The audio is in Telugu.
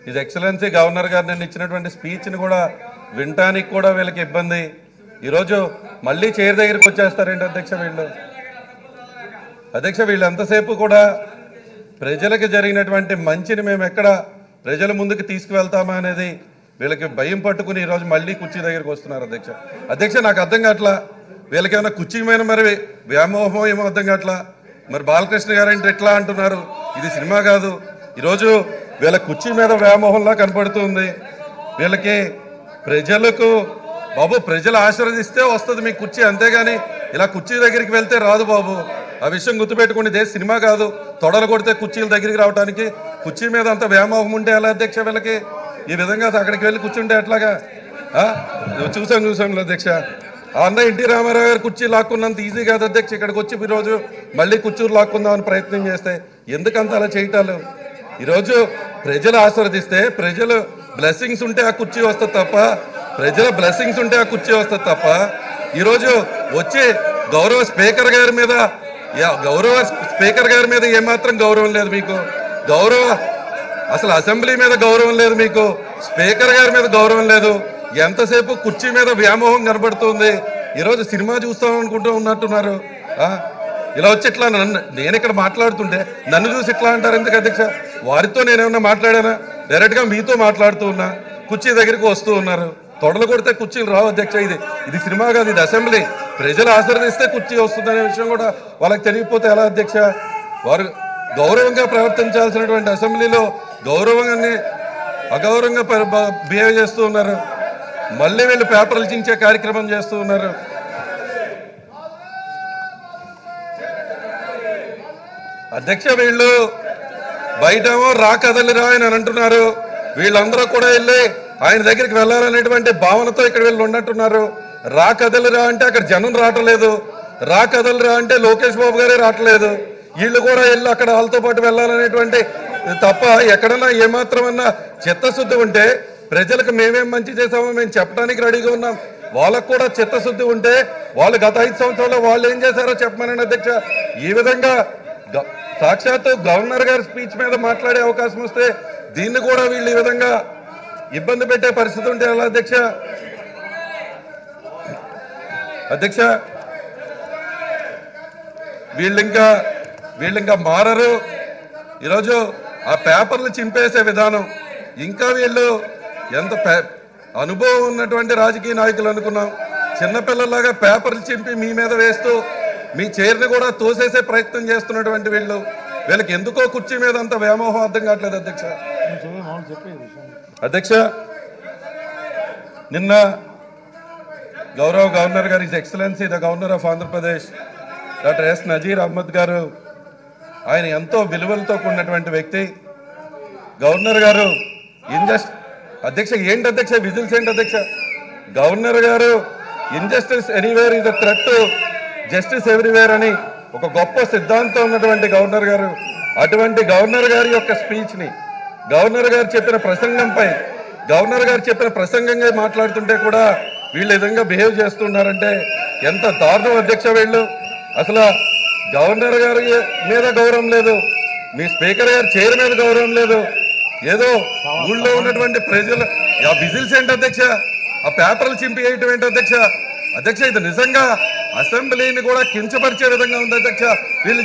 హిజ్ ఎక్సలెన్సీ గవర్నర్ గారు నిన్న ఇచ్చినటువంటి స్పీచ్ని కూడా వినటానికి కూడా వీళ్ళకి ఇబ్బంది. ఈరోజు మళ్ళీ చైర్ దగ్గరికి వచ్చేస్తారేంటి అధ్యక్ష వీళ్ళు ఎంతసేపు కూడా ప్రజలకు జరిగినటువంటి మంచిని మేము ఎక్కడ ప్రజల ముందుకు తీసుకువెళ్తామా అనేది వీళ్ళకి భయం పట్టుకుని ఈరోజు మళ్ళీ కుర్చీ దగ్గరికి వస్తున్నారు. అధ్యక్ష నాకు అర్థం కావట్లా, వీళ్ళకి ఏమైనా కుర్చీ మీద మరి వ్యామోహం ఏమో అర్థం కావట్లా. మరి బాలకృష్ణ గారు అంటే ఎట్లా అంటున్నారు, ఇది సినిమా కాదు. ఈరోజు వీళ్ళ కుర్చీ మీద వ్యామోహంలా కనపడుతుంది. వీళ్ళకి ప్రజలకు బాబు ప్రజలు ఆశీర్వదిస్తే వస్తుంది మీ కుర్చీ, అంతేగాని ఇలా కుర్చీ దగ్గరికి వెళ్తే రాదు బాబు. ఆ విషయం గుర్తుపెట్టుకోండి, ఇదే సినిమా కాదు. తొడలు కొడితే కుర్చీల దగ్గరికి రావడానికి కుర్చీ మీద అంత వ్యామోహం ఉంటే ఎలా అధ్యక్ష? వీళ్ళకి ఈ విధంగా అక్కడికి వెళ్ళి కూర్చుంటే ఎట్లాగా? చూసాం అధ్యక్ష. అన్న ఎన్టీ రామారావు గారు కుర్చీ లాక్కున్నంత ఈజీ కాదు అధ్యక్ష. ఇక్కడికి వచ్చి ఈరోజు మళ్ళీ కుర్చీలు లాక్కుందామని ప్రయత్నం చేస్తే ఎందుకంత అలా చేయటాలు? ఈరోజు ప్రజలు ఆశీర్వదిస్తే, ప్రజలు బ్లెస్సింగ్స్ ఉంటే ఆ కుర్చీ వస్తుంది తప్ప, ప్రజల బ్లెస్సింగ్స్ ఉంటే ఆ కుర్చీ వస్తుంది తప్ప, ఈరోజు వచ్చి గౌరవ స్పీకర్ గారి మీద ఏమాత్రం గౌరవం లేదు మీకు. అసలు అసెంబ్లీ మీద గౌరవం లేదు మీకు, స్పీకర్ గారి మీద గౌరవం లేదు. ఎంతసేపు కుర్చీ మీద వ్యామోహం కనబడుతుంది. ఈరోజు సినిమా చూస్తాం అనుకుంటూ ఉన్నట్టున్నారు. ఇలా వచ్చి ఇట్లా నేను ఇక్కడ మాట్లాడుతుంటే నన్ను చూసి ఇట్లా అంటారు ఎందుకు అధ్యక్ష? వారితో నేనేమన్నా మాట్లాడానా? డైరెక్ట్గా మీతో మాట్లాడుతూ ఉన్నా, కుర్చీ దగ్గరికి వస్తూ ఉన్నారు. తొడలు కొడితే కుర్చీలు రావు అధ్యక్ష. ఇది సినిమా కాదు, ఇది అసెంబ్లీ. ప్రజలు ఆశీర్వదిస్తే కుర్చీ వస్తుందనే విషయం కూడా వాళ్ళకి తెలియకపోతే ఎలా అధ్యక్ష? వారు గౌరవంగా ప్రవర్తించాల్సినటువంటి అసెంబ్లీలో గౌరవంగానే అగౌరవంగా బిహేవ్ చేస్తూ ఉన్నారు. మళ్ళీ వీళ్ళు పేపర్లు చించే కార్యక్రమం చేస్తూ ఉన్నారు. అధ్యక్ష వీళ్ళు బయటేమో రా కదలిరా అని అంటున్నారు. వీళ్ళందరూ కూడా వెళ్ళి ఆయన దగ్గరికి వెళ్ళాలనేటువంటి భావనతో ఇక్కడ వీళ్ళు ఉన్నట్టున్నారు. రా కదలిరా అంటే అక్కడ జనం రావట్లేదు, రా కదలిరా అంటే లోకేష్ బాబు గారే రావట్లేదు. వీళ్ళు కూడా వెళ్ళి అక్కడ వాళ్ళతో పాటు వెళ్ళాలనేటువంటి తప్ప ఎక్కడన్నా ఏమాత్రమన్నా చిత్తశుద్ధి ఉంటే, ప్రజలకు మేమేం మంచి చేసామో మేము చెప్పడానికి రెడీగా ఉన్నాం. వాళ్ళకు కూడా చిత్తశుద్ధి ఉంటే వాళ్ళు గత 5 సంవత్సరాల్లో వాళ్ళు ఏం చేశారో చెప్పమనండి అధ్యక్ష. ఈ విధంగా సాక్షాత్తు గవర్నర్ గారి స్పీచ్ మీద మాట్లాడే అవకాశం వస్తే దీన్ని కూడా వీళ్ళు ఈ విధంగా ఇబ్బంది పెట్టే పరిస్థితి ఉంటే ఎలా అధ్యక్ష? వీళ్ళింకా మారరు. ఈరోజు ఆ పేపర్లు చింపేసే విధానం, ఇంకా వీళ్ళు ఎంత అనుభవం ఉన్నటువంటి రాజకీయ నాయకులు అనుకున్నాం. చిన్నపిల్లలాగా పేపర్లు చింపి మీ మీద వేస్తూ మీ చైర్ని కూడా తోసేసే ప్రయత్నం చేస్తున్నటువంటి వీళ్ళకి ఎందుకో కుర్చీ మీద అంత వ్యామోహం అర్థం కావట్లేదు అధ్యక్ష. నిన్న గౌరవ గవర్నర్ గారు, his excellency the governor of Andhra Pradesh doctor S Nazeer Ahmed గారు, ఆయన ఎంతో విలువలతో కూడినటువంటి వ్యక్తి. గవర్నర్ గారు అధ్యక్ష ఏంటి అధ్యక్ష విజిల్స్ ఏంటి అధ్యక్ష? గవర్నర్ గారు injustice anywhere is a threat to justice everywhere అని ఒక గొప్ప సిద్ధాంతం ఉన్నటువంటి గవర్నర్ గారు, అటువంటి గవర్నర్ గారి యొక్క స్పీచ్ని, గవర్నర్ గారు చెప్పిన ప్రసంగంపై గవర్నర్ గారు చెప్పిన ప్రసంగంగా మాట్లాడుతుంటే కూడా వీళ్ళు విధంగా బిహేవ్ చేస్తున్నారంటే ఎంత దారుణం అధ్యక్ష. వీళ్ళు అసలు గవర్నర్ గారి మీద గౌరవం లేదు, మీ స్పీకర్ గారి చైర్ మీద గౌరవం లేదు. ఏదో ఊళ్ళో ఉన్నటువంటి ప్రజలు ఆ విజిల్స్ ఏంటి అధ్యక్ష? ఆ పేపర్లు చింపి వేయటం ఏంటి అధ్యక్ష? ఇది నిజంగా అసెంబ్లీని కూడా కించపరిచే విధంగా ఉంది అధ్యక్ష వీళ్ళు